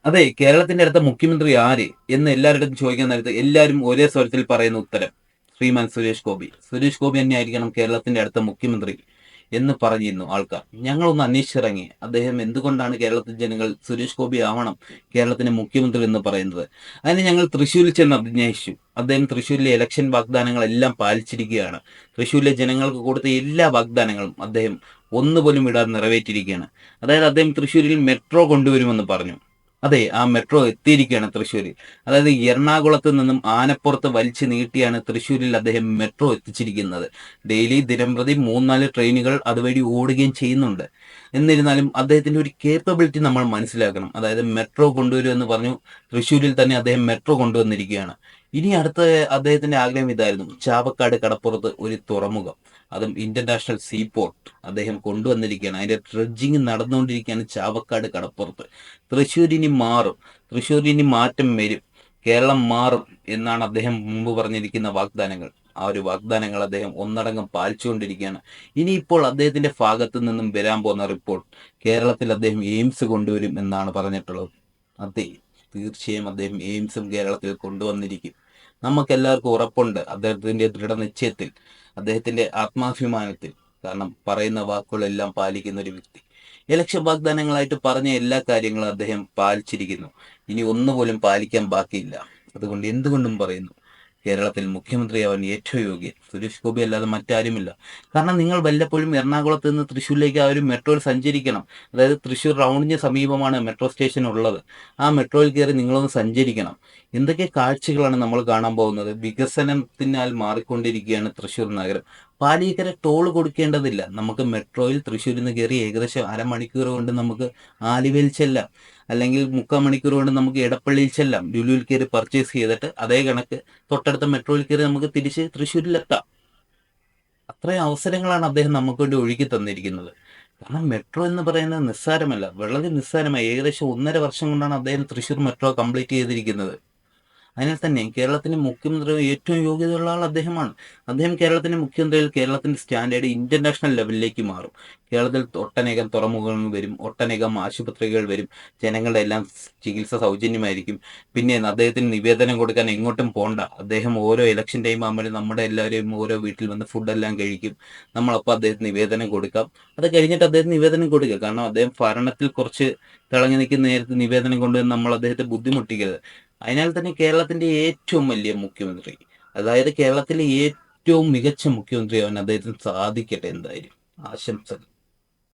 അതെ, കേരളത്തിന്റെ അടുത്ത മുഖ്യമന്ത്രി ആര് എന്ന് എല്ലാവരുടെയും ചോദിക്കാൻ നേരത്ത് എല്ലാവരും ഒരേ സ്വരത്തിൽ പറയുന്ന ഉത്തരം ശ്രീമാൻ സുരേഷ് ഗോപി. സുരേഷ് ഗോപി തന്നെയായിരിക്കണം കേരളത്തിന്റെ അടുത്ത മുഖ്യമന്ത്രി എന്ന് പറഞ്ഞിരുന്നു ആൾക്കാർ. ഞങ്ങളൊന്ന് അന്വേഷിച്ചിറങ്ങി അദ്ദേഹം എന്തുകൊണ്ടാണ് കേരളത്തിലെ ജനങ്ങൾ സുരേഷ് ഗോപി ആവണം കേരളത്തിന്റെ മുഖ്യമന്ത്രി എന്ന് പറയുന്നത്. അതിന് ഞങ്ങൾ തൃശ്ശൂരിൽ ചെന്ന് അന്വേഷിച്ചു. അദ്ദേഹം തൃശ്ശൂരിലെ ഇലക്ഷൻ വാഗ്ദാനങ്ങളെല്ലാം പാലിച്ചിരിക്കുകയാണ്. തൃശ്ശൂരിലെ ജനങ്ങൾക്ക് കൊടുത്ത എല്ലാ വാഗ്ദാനങ്ങളും അദ്ദേഹം ഒന്നുപോലും വിടാതെ നിറവേറ്റിയിരിക്കുകയാണ്. അതായത് അദ്ദേഹം തൃശ്ശൂരിൽ മെട്രോ കൊണ്ടുവരുമെന്ന് പറഞ്ഞു. അതെ, ആ മെട്രോ എത്തിയിരിക്കുകയാണ് തൃശ്ശൂരിൽ. അതായത് എറണാകുളത്ത് നിന്നും ആനപ്പുറത്ത് വലിച്ചു നീട്ടിയാണ് തൃശ്ശൂരിൽ അദ്ദേഹം മെട്രോ എത്തിച്ചിരിക്കുന്നത്. ഡെയിലി ദിനംപ്രതി 3-4 ട്രെയിനുകൾ അതുവഴി ഓടുകയും ചെയ്യുന്നുണ്ട്. എന്നിരുന്നാലും അദ്ദേഹത്തിന്റെ ഒരു കേപ്പബിലിറ്റി നമ്മൾ മനസ്സിലാക്കണം. അതായത് മെട്രോ കൊണ്ടുവരുമെന്ന് പറഞ്ഞു, തൃശ്ശൂരിൽ തന്നെ അദ്ദേഹം മെട്രോ കൊണ്ടുവന്നിരിക്കുകയാണ്. ഇനി അടുത്ത അദ്ദേഹത്തിന്റെ ആഗ്രഹം ഇതായിരുന്നു, ചാവക്കാട് കടപ്പുറത്ത് ഒരു തുറമുഖം, അതും ഇന്റർനാഷണൽ സീപോർട്ട് അദ്ദേഹം കൊണ്ടുവന്നിരിക്കുകയാണ്. അതിന്റെ ഡ്രഡ്ജിങ് നടന്നുകൊണ്ടിരിക്കുകയാണ് ചാവക്കാട് കടപ്പുറത്ത്. തൃശ്ശൂരിനി മാറും, തൃശ്ശൂരിനി മാറ്റം വരും, കേരളം മാറും എന്നാണ് അദ്ദേഹം മുമ്പ് പറഞ്ഞിരിക്കുന്ന വാഗ്ദാനങ്ങൾ. ആ ഒരു വാഗ്ദാനങ്ങൾ അദ്ദേഹം ഒന്നടങ്കം പാലിച്ചുകൊണ്ടിരിക്കുകയാണ്. ഇനിയിപ്പോൾ അദ്ദേഹത്തിന്റെ ഭാഗത്തു നിന്നും വരാൻ പോകുന്ന റിപ്പോർട്ട്, കേരളത്തിൽ അദ്ദേഹം എയിംസ് കൊണ്ടുവരും എന്നാണ് പറഞ്ഞിട്ടുള്ളത്. അതെ, തീർച്ചയായും അദ്ദേഹം എയിംസും കേരളത്തിൽ കൊണ്ടുവന്നിരിക്കും. നമുക്കെല്ലാവർക്കും ഉറപ്പുണ്ട് അദ്ദേഹത്തിന്റെ ദൃഢനിശ്ചയത്തിൽ, അദ്ദേഹത്തിന്റെ ആത്മാഭിമാനത്തിൽ. കാരണം പറയുന്ന വാക്കുകളെല്ലാം പാലിക്കുന്ന ഒരു വ്യക്തി. ഇലക്ഷൻ വാഗ്ദാനങ്ങളായിട്ട് പറഞ്ഞ എല്ലാ കാര്യങ്ങളും അദ്ദേഹം പാലിച്ചിരിക്കുന്നു. ഇനി ഒന്നുപോലും പാലിക്കാൻ ബാക്കിയില്ല. അതുകൊണ്ട് എന്തുകൊണ്ടും പറയുന്നു, കേരളത്തിൽ മുഖ്യമന്ത്രിയാവാൻ ഏറ്റവും യോഗ്യൻ സുരേഷ് ഗോപി അല്ലാതെ മറ്റാരുമില്ല. കാരണം നിങ്ങൾ വല്ലപ്പോഴും എറണാകുളത്ത് നിന്ന് തൃശ്ശൂരിലേക്ക് ആ ഒരു മെട്രോയിൽ സഞ്ചരിക്കണം. അതായത് തൃശ്ശൂർ റൗണ്ടിന് സമീപമാണ് മെട്രോ സ്റ്റേഷൻ ഉള്ളത്. ആ മെട്രോയിൽ കയറി നിങ്ങളൊന്ന് സഞ്ചരിക്കണം. എന്തൊക്കെ കാഴ്ചകളാണ് നമ്മൾ കാണാൻ പോകുന്നത്. വികസനത്തിനാൽ മാറിക്കൊണ്ടിരിക്കുകയാണ് തൃശ്ശൂർ നഗരം. പാലിയേക്കര ടോൾ കൊടുക്കേണ്ടതില്ല. നമുക്ക് മെട്രോയിൽ തൃശ്ശൂരിൽ നിന്ന് കയറി ഏകദേശം അരമണിക്കൂർ കൊണ്ട് നമുക്ക് ആലുവയിൽ ചെല്ലാം. അല്ലെങ്കിൽ 3/4 മണിക്കൂർ കൊണ്ട് നമുക്ക് എടപ്പള്ളിയിൽ ചെല്ലാം. ലുലുവിൽ കയറി പർച്ചേസ് ചെയ്തിട്ട് അതേ കണക്ക് തൊട്ടടുത്ത മെട്രോയിൽ കയറി നമുക്ക് തിരിച്ച് തൃശ്ശൂരിലെത്താം. അത്രയും അവസരങ്ങളാണ് അദ്ദേഹം നമുക്ക് വേണ്ടി ഒഴുക്കി തന്നിരിക്കുന്നത്. കാരണം മെട്രോ എന്ന് പറയുന്നത് നിസ്സാരമല്ല, വളരെ നിസ്സാരമായി. ഏകദേശം 1.5 വർഷം കൊണ്ടാണ് അദ്ദേഹം തൃശ്ശൂർ മെട്രോ കംപ്ലീറ്റ് ചെയ്തിരിക്കുന്നത്. അതിനാൽ തന്നെ കേരളത്തിന്റെ മുഖ്യമന്ത്രി ഏറ്റവും യോഗ്യതയുള്ള ആൾ അദ്ദേഹമാണ്. അദ്ദേഹം കേരളത്തിന്റെ മുഖ്യമന്ത്രിയിൽ കേരളത്തിന്റെ സ്റ്റാൻഡേർഡ് ഇന്റർനാഷണൽ ലെവലിലേക്ക് മാറും. കേരളത്തിൽ ഒട്ടനേകം തുറമുഖങ്ങൾ വരും, ഒട്ടനേകം ആശുപത്രികൾ വരും, ജനങ്ങളുടെ എല്ലാം ചികിത്സ സൗജന്യമായിരിക്കും. പിന്നെ അദ്ദേഹത്തിന് നിവേദനം കൊടുക്കാൻ എങ്ങോട്ടും പോണ്ട. അദ്ദേഹം ഓരോ ഇലക്ഷൻ ടൈം ആകുമ്പോഴും നമ്മുടെ എല്ലാവരെയും ഓരോ വീട്ടിൽ വന്ന് ഫുഡെല്ലാം കഴിക്കും. നമ്മളപ്പോൾ അദ്ദേഹത്തിന് നിവേദനം കൊടുക്കാം. അത് കഴിഞ്ഞിട്ട് അദ്ദേഹത്തിന് നിവേദനം കൊടുക്കുക. കാരണം അദ്ദേഹം ഭരണത്തിൽ കുറച്ച് തിളങ്ങി നിൽക്കുന്ന നേരത്ത് നിവേദനം കൊണ്ടുവന്ന് നമ്മൾ അദ്ദേഹത്തെ ബുദ്ധിമുട്ടിക്കരുത്. അതിനാൽ തന്നെ കേരളത്തിന്റെ ഏറ്റവും വലിയ മുഖ്യമന്ത്രി, അതായത് കേരളത്തിലെ ഏറ്റവും മികച്ച മുഖ്യമന്ത്രി ആവാൻ അദ്ദേഹത്തിന് സാധിക്കട്ടെ. എന്തായാലും ആശംസകൾ.